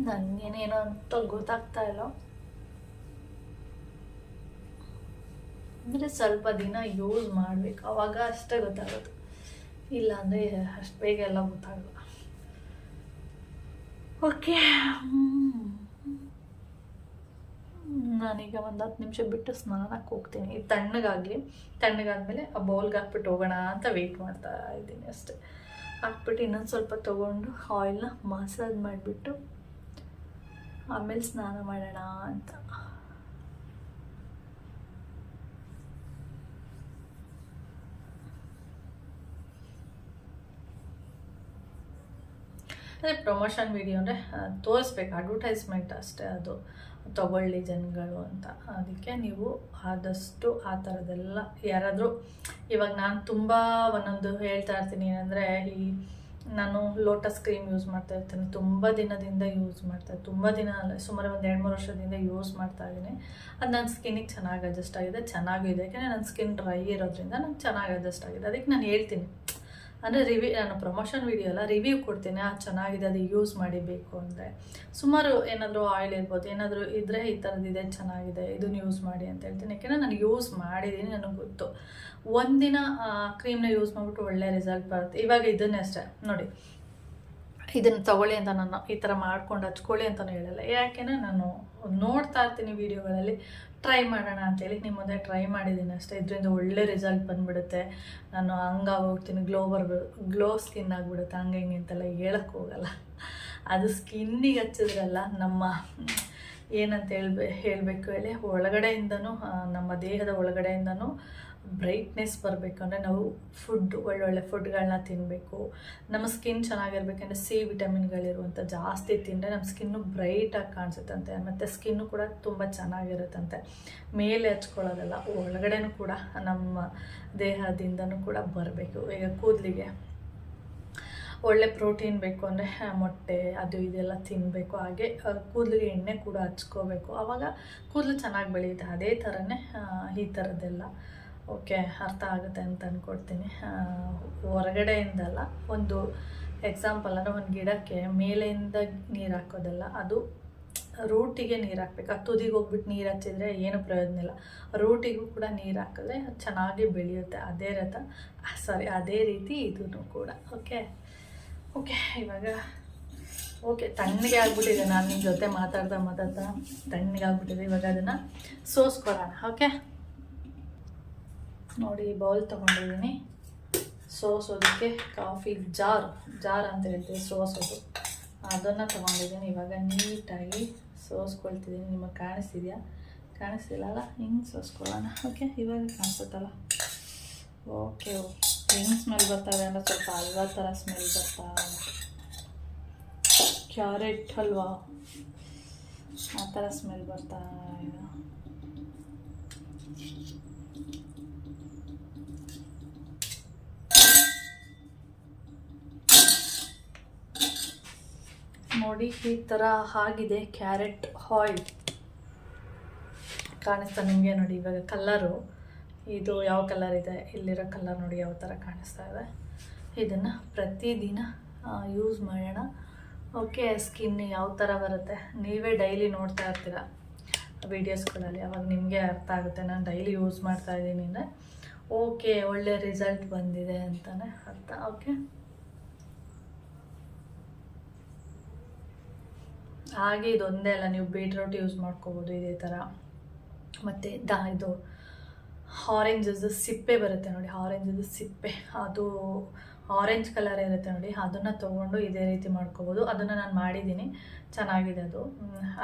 Speaker 1: ನನಗೇನೇನೋ ಅಂತ ಗೊತ್ತಾಗ್ತಾ ಇಲ್ಲ. ಅಂದರೆ ಸ್ವಲ್ಪ ದಿನ ಯೂಸ್ ಮಾಡಬೇಕು, ಆವಾಗ ಅಷ್ಟೇ ಗೊತ್ತಾಗೋದು. ಇಲ್ಲಾಂದರೆ ಅಷ್ಟು ಬೇಗ ಎಲ್ಲ ಗೊತ್ತಾಗಲ್ಲ. ಓಕೆ, ನಾನೀಗ ಒಂದು 10 ನಿಮಿಷ ಬಿಟ್ಟು ಸ್ನಾನಕ್ಕೆ ಹೋಗ್ತೀನಿ. ಇದು ತಣ್ಣಗಾದ್ಮೇಲೆ ಆ ಬೌಲ್ಗೆ ಹಾಕ್ಬಿಟ್ಟು ಹೋಗೋಣ ಅಂತ ವೆಯ್ಟ್ ಮಾಡ್ತಾ ಇದ್ದೀನಿ ಅಷ್ಟೇ. ಹಾಕ್ಬಿಟ್ಟು ಇನ್ನೊಂದು ಸ್ವಲ್ಪ ತೊಗೊಂಡು ಆಯಿಲ್ನ ಮಸಾಜ್ ಮಾಡಿಬಿಟ್ಟು ಆಮೇಲೆ ಸ್ನಾನ ಮಾಡೋಣ ಅಂತ. ಅದೇ ಪ್ರಮೋಷನ್ ವಿಡಿಯೋ ಅಂದರೆ ತೋರಿಸ್ಬೇಕು, ಅಡ್ವರ್ಟೈಸ್ಮೆಂಟ್ ಅಷ್ಟೇ, ಅದು ತಗೊಳ್ಳಿ ಜನಗಳು ಅಂತ. ಅದಕ್ಕೆ ನೀವು ಆದಷ್ಟು ಆ ಥರದ್ದೆಲ್ಲ ಯಾರಾದರೂ, ಇವಾಗ ನಾನು ತುಂಬ ಒಂದೊಂದು ಹೇಳ್ತಾ ಇರ್ತೀನಿ. ಏನಂದರೆ ನಾನು ಲೋಟಸ್ ಕ್ರೀಮ್ ಯೂಸ್ ಮಾಡ್ತಾ ಇರ್ತೀನಿ, ತುಂಬ ದಿನದಿಂದ ಯೂಸ್ ಮಾಡ್ತಾ, ತುಂಬ ದಿನ ಅಲ್ಲ, ಸುಮಾರು ಒಂದು 2-3 ವರ್ಷದಿಂದ ಯೂಸ್ ಮಾಡ್ತಾ ಇದ್ದೀನಿ. ಅದು ನನ್ನ ಸ್ಕಿನ್ನಿಗೆ ಚೆನ್ನಾಗಿ ಅಡ್ಜಸ್ಟ್ ಆಗಿದೆ, ಚೆನ್ನಾಗಿದೆ. ಯಾಕೆಂದರೆ ನನ್ನ ಸ್ಕಿನ್ ಡ್ರೈ ಇರೋದ್ರಿಂದ ನಂಗೆ ಚೆನ್ನಾಗಿ ಅಡ್ಜಸ್ಟ್ ಆಗಿದೆ. ಅದಕ್ಕೆ ನಾನು ಹೇಳ್ತೀನಿ, ಅಂದರೆ ನಾನು ಪ್ರಮೋಷನ್ ವಿಡಿಯೋ ಅಲ್ಲ, ರಿವ್ಯೂ ಕೊಡ್ತೀನಿ, ಚೆನ್ನಾಗಿದೆ, ಅದು ಯೂಸ್ ಮಾಡಿ ಬೇಕು ಅಂದರೆ. ಸುಮಾರು ಏನಾದರೂ ಆಯಿಲ್ ಇರ್ಬೋದು, ಏನಾದರೂ ಇದ್ದರೆ ಈ ಥರದ್ದಿದೆ ಚೆನ್ನಾಗಿದೆ ಇದನ್ನು ಯೂಸ್ ಮಾಡಿ ಅಂತ ಹೇಳ್ತೀನಿ. ಯಾಕೆಂದರೆ ನಾನು ಯೂಸ್ ಮಾಡಿದ್ದೀನಿ, ನನಗೆ ಗೊತ್ತು. ಒಂದಿನ ಕ್ರೀಮ್ನ ಯೂಸ್ ಮಾಡಿಬಿಟ್ಟು ಒಳ್ಳೆ ರಿಸಲ್ಟ್ ಬರುತ್ತೆ. ಇವಾಗ ಇದನ್ನೇ ಅಷ್ಟೇ ನೋಡಿ, ಇದನ್ನು ತಗೊಳ್ಳಿ ಅಂತ ನಾನು ಈ ಥರ ಮಾಡ್ಕೊಂಡು ಹಚ್ಕೊಳ್ಳಿ ಅಂತಲೂ ಹೇಳಲ್ಲ. ಯಾಕೆಂದರೆ ನಾನು ನೋಡ್ತಾ ಇರ್ತೀನಿ ವೀಡಿಯೋಗಳಲ್ಲಿ, ಟ್ರೈ ಮಾಡೋಣ ಅಂತೇಳಿ ನಿಮ್ಮ ಮುಂದೆ ಟ್ರೈ ಮಾಡಿದ್ದೀನಿ ಅಷ್ಟೇ. ಇದರಿಂದ ಒಳ್ಳೆ ರಿಸಲ್ಟ್ ಬಂದುಬಿಡುತ್ತೆ, ನಾನು ಹಂಗಾಗೋಗ್ತೀನಿ, ಗ್ಲೋ ಸ್ಕಿನ್ ಆಗಿಬಿಡುತ್ತೆ, ಹಂಗೆ ಹಿಂಗೆ ಅಂತೆಲ್ಲ ಹೇಳಕ್ಕೆ ಹೋಗಲ್ಲ. ಅದು ಸ್ಕಿನ್ನಿಗೆ ಹಚ್ಚಿದ್ರಲ್ಲ, ನಮ್ಮ ಏನಂತ ಹೇಳಬೇಕು ಹೇಳಿ, ಒಳಗಡೆಯಿಂದನೂ ನಮ್ಮ ದೇಹದ ಒಳಗಡೆಯಿಂದನೂ ಬ್ರೈಟ್ನೆಸ್ ಬರಬೇಕಂದ್ರೆ ನಾವು ಒಳ್ಳೊಳ್ಳೆ ಫುಡ್ಗಳನ್ನ ತಿನ್ನಬೇಕು. ನಮ್ಮ ಸ್ಕಿನ್ ಚೆನ್ನಾಗಿರ್ಬೇಕಂದ್ರೆ ಸಿ ವಿಟಮಿನ್ಗಳಿರುವಂಥ ಜಾಸ್ತಿ ತಿಂದರೆ ನಮ್ಮ ಸ್ಕಿನ್ನು ಬ್ರೈಟಾಗಿ ಕಾಣಿಸುತ್ತಂತೆ, ಮತ್ತು ಸ್ಕಿನ್ನು ಕೂಡ ತುಂಬ ಚೆನ್ನಾಗಿರುತ್ತಂತೆ. ಮೇಲೆ ಹಚ್ಕೊಳ್ಳೋದಲ್ಲ, ಒಳಗಡೆನೂ ಕೂಡ ನಮ್ಮ ದೇಹದಿಂದನೂ ಕೂಡ ಬರಬೇಕು. ಈಗ ಕೂದಲಿಗೆ ಒಳ್ಳೆ ಪ್ರೋಟೀನ್ ಬೇಕು ಅಂದರೆ ಮೊಟ್ಟೆ ಅದು ಇದೆಲ್ಲ ತಿನ್ನಬೇಕು. ಹಾಗೆ ಕೂದಲಿಗೆ ಎಣ್ಣೆ ಕೂಡ ಹಚ್ಕೋಬೇಕು, ಆವಾಗ ಕೂದಲು ಚೆನ್ನಾಗಿ ಬೆಳೆಯುತ್ತೆ. ಅದೇ ಥರನೇ ಈ ಥರದ್ದೆಲ್ಲ ಓಕೆ, ಅರ್ಥ ಆಗುತ್ತೆ ಅಂತ ಅಂದ್ಕೊಡ್ತೀನಿ. ಹೊರಗಡೆಯಿಂದಲ್ಲ, ಒಂದು ಎಕ್ಸಾಂಪಲ್ ಅಂದರೆ ಒಂದು ಗಿಡಕ್ಕೆ ಮೇಲೆಯಿಂದ ನೀರು ಹಾಕೋದಲ್ಲ, ಅದು ರೂಟಿಗೆ ನೀರು ಹಾಕ್ಬೇಕು. ಆ ತುದಿಗೆ ಹೋಗ್ಬಿಟ್ಟು ನೀರು ಹಚ್ಚಿದ್ರೆ ಏನು ಪ್ರಯೋಜನ ಇಲ್ಲ. ರೂಟಿಗೂ ಕೂಡ ನೀರು ಹಾಕಿದ್ರೆ ಚೆನ್ನಾಗಿ ಬೆಳೆಯುತ್ತೆ. ಅದೇ ರೀತಿ ಇದೂ ಕೂಡ. ಓಕೆ ಇವಾಗ ತಣ್ಣಗೆ ಆಗ್ಬಿಟ್ಟಿದೆ. ನಾನು ನಿಮ್ಮ ಜೊತೆ ಮಾತಾಡ್ತಾ ತಣ್ಣಗೆ ಆಗ್ಬಿಟ್ಟಿದೆ. ಇವಾಗ ಅದನ್ನು ಸೋಸ್ಕೊಳ್ಳೋಣ. ಓಕೆ ನೋಡಿ, ಬೌಲ್ ತೊಗೊಂಡಿದ್ದೀನಿ. ಸೋಸೋದಕ್ಕೆ ಕಾಫಿ ಜಾರ್ ಅಂತ ಹೇಳ್ತೀವಿ ಸೋಸೋದು, ಅದನ್ನು ತೊಗೊಂಡಿದ್ದೀನಿ. ಇವಾಗ ನೀಟಾಗಿ ಸೋಸ್ಕೊಳ್ತಿದ್ದೀನಿ. ನಿಮಗೆ ಕಾಣಿಸ್ತಿಲ್ಲಲ್ಲ, ಹಿಂಗೆ ಸೋಸ್ಕೊಳ್ಳೋಣ. ಓಕೆ, ಇವಾಗ ಕಾಣಿಸುತ್ತಲ್ಲ. ಓಕೆ, ಹೆಂಗೆ ಸ್ಮೆಲ್ ಬರ್ತಾವೆ ಅಂದರೆ ಸ್ವಲ್ಪ ಹಲ್ವಾ ಥರ ಸ್ಮೆಲ್ ಬರ್ತಾ, ಕ್ಯಾರೆಟ್ ಹಲ್ವಾ ಆ ಥರ ಸ್ಮೆಲ್ ಬರ್ತಾ ಇದೆ. ನೋಡಿ, ಈ ಥರ ಆಗಿದೆ ಕ್ಯಾರೆಟ್ ಆಯಿಲ್. ಕಾಣಿಸ್ತಾ ನಿಮಗೆ? ನೋಡಿ ಇವಾಗ ಕಲ್ಲರು, ಇದು ಯಾವ ಕಲರ್ ಇದೆ, ಇಲ್ಲಿರೋ ಕಲರ್ ನೋಡಿ ಯಾವ ಥರ ಕಾಣಿಸ್ತಾ ಇದೆ. ಇದನ್ನು ಪ್ರತಿದಿನ ಯೂಸ್ ಮಾಡೋಣ. ಓಕೆ, ಸ್ಕಿನ್ ಯಾವ ಥರ ಬರುತ್ತೆ ನೀವೇ ಡೈಲಿ ನೋಡ್ತಾ ಇರ್ತೀರ ವೀಡಿಯೋಸ್ಗಳಲ್ಲಿ, ಅವಾಗ ನಿಮಗೆ ಅರ್ಥ ಆಗುತ್ತೆ. ನಾನು ಡೈಲಿ ಯೂಸ್ ಮಾಡ್ತಾ ಇದ್ದೀನಿ ಅಂದರೆ ಓಕೆ, ಒಳ್ಳೆ ರಿಸಲ್ಟ್ ಬಂದಿದೆ ಅಂತಲೇ ಅರ್ಥ. ಓಕೆ, ಹಾಗೆ ಇದೊಂದೇ ಅಲ್ಲ, ನೀವು ಬೀಟ್ರೂಟ್ ಯೂಸ್ ಮಾಡ್ಕೋಬೋದು ಇದೇ ಥರ. ಮತ್ತು ಇದು ಆರೆಂಜದು ಸಿಪ್ಪೆ ಬರುತ್ತೆ ನೋಡಿ, ಆರೆಂಜದು ಸಿಪ್ಪೆ, ಅದು ಆರೆಂಜ್ ಕಲರ್ ಇರುತ್ತೆ ನೋಡಿ, ಅದನ್ನು ತೊಗೊಂಡು ಇದೇ ರೀತಿ ಮಾಡ್ಕೋಬೋದು. ಅದನ್ನು ನಾನು ಮಾಡಿದ್ದೀನಿ, ಚೆನ್ನಾಗಿದೆ.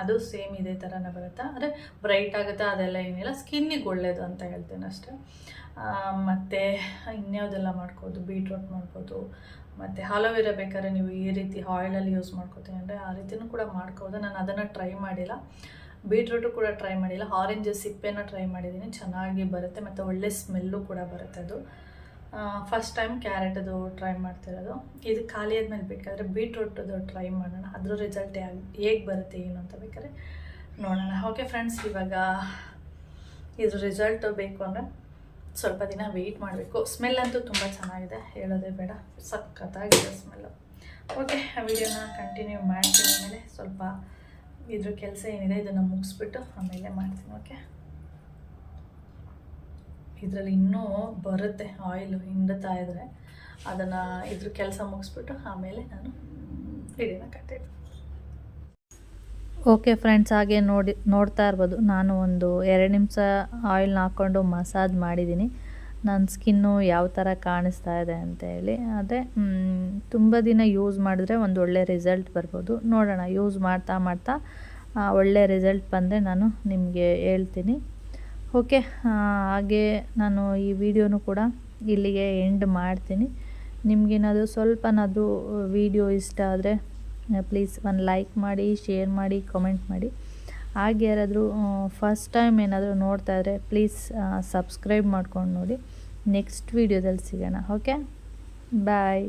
Speaker 1: ಅದು ಸೇಮ್ ಇದೇ ಥರನೇ ಬರುತ್ತೆ, ಆದರೆ ಬ್ರೈಟ್ ಆಗುತ್ತೆ, ಅದೆಲ್ಲ ಏನಿಲ್ಲ. ಸ್ಕಿನ್ನಿಗೆ ಒಳ್ಳೆಯದು ಅಂತ ಹೇಳ್ತೇನೆ ಅಷ್ಟೇ. ಮತ್ತು ಇನ್ಯಾವುದೆಲ್ಲ ಮಾಡ್ಬೋದು, ಬೀಟ್ರೂಟ್ ಮಾಡ್ಬೋದು. ಮತ್ತು ಆಲೋವೆರಾ ಬೇಕಾದ್ರೆ ನೀವು ಈ ರೀತಿ ಆಯಿಲಲ್ಲಿ ಯೂಸ್ ಮಾಡ್ಕೋತೀನಿ ಅಂದರೆ ಆ ರೀತಿಯೂ ಕೂಡ ಮಾಡ್ಕೋಬೋದು. ನಾನು ಅದನ್ನು ಟ್ರೈ ಮಾಡಿಲ್ಲ, ಬೀಟ್ರೂಟು ಕೂಡ ಟ್ರೈ ಮಾಡಿಲ್ಲ. ಆರೆಂಜ್ ಸಿಪ್ಪೆನ ಟ್ರೈ ಮಾಡಿದ್ದೀನಿ, ಚೆನ್ನಾಗಿ ಬರುತ್ತೆ ಮತ್ತು ಒಳ್ಳೆ ಸ್ಮೆಲ್ಲು ಕೂಡ ಬರುತ್ತೆ. ಅದು ಫಸ್ಟ್ ಟೈಮ್ ಕ್ಯಾರೆಟದು ಟ್ರೈ ಮಾಡ್ತಿರೋದು. ಇದು ಖಾಲಿ ಆದಮೇಲೆ ಬೇಕಾದರೆ ಬೀಟ್ರೂಟದು ಟ್ರೈ ಮಾಡೋಣ, ಅದ್ರ ರಿಸಲ್ಟ್ ಹೇಗೆ ಬರುತ್ತೆ ಏನು ಅಂತ ಬೇಕಾದ್ರೆ ನೋಡೋಣ. ಓಕೆ ಫ್ರೆಂಡ್ಸ್, ಇವಾಗ ಇದ್ರ ರಿಸಲ್ಟು ಬೇಕು ಅಂದರೆ ಸ್ವಲ್ಪ ದಿನ ವೆಯ್ಟ್ ಮಾಡಬೇಕು. ಸ್ಮೆಲ್ ಅಂತೂ ತುಂಬ ಚೆನ್ನಾಗಿದೆ, ಹೇಳೋದೇ ಬೇಡ, ಸಖತ್ತಾಗಿದೆ ಸ್ಮೆಲ್ಲು. ಓಕೆ, ಆ ವಿಡಿಯೋನ ಕಂಟಿನ್ಯೂ ಮಾಡ್ತೀನಿ. ಆಮೇಲೆ ಸ್ವಲ್ಪ ಇದ್ರ ಕೆಲಸ ಏನಿದೆ ಇದನ್ನು ಮುಗಿಸ್ಬಿಟ್ಟು ಆಮೇಲೆ ಮಾಡ್ತೀನಿ. ಓಕೆ, ಇದರಲ್ಲಿ ಇನ್ನೂ ಬರುತ್ತೆ ಆಯಿಲು ಹಿಂಡುತ್ತಾ ಇದ್ದರೆ, ಅದನ್ನು ಇದ್ರ ಕೆಲಸ ಮುಗಿಸ್ಬಿಟ್ಟು ಆಮೇಲೆ ನಾನು ವಿಡಿಯೋನ ಕಂಟಿನ್ಯೂ.
Speaker 2: ಓಕೆ ಫ್ರೆಂಡ್ಸ್, ಹಾಗೆ ನೋಡ್ತಾ ಇರ್ಬೋದು, ನಾನು ಒಂದು 2 ನಿಮಿಷ ಆಯಿಲ್ನ ಹಾಕ್ಕೊಂಡು ಮಸಾಜ್ ಮಾಡಿದ್ದೀನಿ. ನನ್ನ ಸ್ಕಿನ್ನು ಯಾವ ಥರ ಕಾಣಿಸ್ತಾ ಇದೆ ಅಂತೇಳಿ. ಅದೇ ತುಂಬ ದಿನ ಯೂಸ್ ಮಾಡಿದ್ರೆ ಒಂದು ಒಳ್ಳೆ ರಿಸಲ್ಟ್ ಬರ್ಬೋದು. ನೋಡೋಣ, ಯೂಸ್ ಮಾಡ್ತಾ ಒಳ್ಳೆ ರಿಸಲ್ಟ್ ಬಂದರೆ ನಾನು ನಿಮಗೆ ಹೇಳ್ತೀನಿ. ಓಕೆ, ಹಾಗೆ ನಾನು ಈ ವಿಡಿಯೋನು ಕೂಡ ಇಲ್ಲಿಗೆ ಎಂಡ್ ಮಾಡ್ತೀನಿ. ನಿಮಗೇನಾದರೂ ಸ್ವಲ್ಪನಾದರೂ ವಿಡಿಯೋ ಇಷ್ಟ ಆದರೆ ಪ್ಲೀಸ್ ಒಂದು ಲೈಕ್ ಮಾಡಿ, ಶೇರ್ ಮಾಡಿ, ಕಮೆಂಟ್ ಮಾಡಿ. ಹಾಗೆ ಯಾರಾದರೂ ಫಸ್ಟ್ ಟೈಮ್ ಏನಾದರೂ ನೋಡ್ತಾ ಇದ್ದರೆ ಪ್ಲೀಸ್ ಸಬ್ಸ್ಕ್ರೈಬ್ ಮಾಡ್ಕೊಂಡು ನೋಡಿ. ನೆಕ್ಸ್ಟ್ ವಿಡಿಯೋದಲ್ಲಿ ಸಿಗೋಣ. ಓಕೆ, ಬಾಯ್.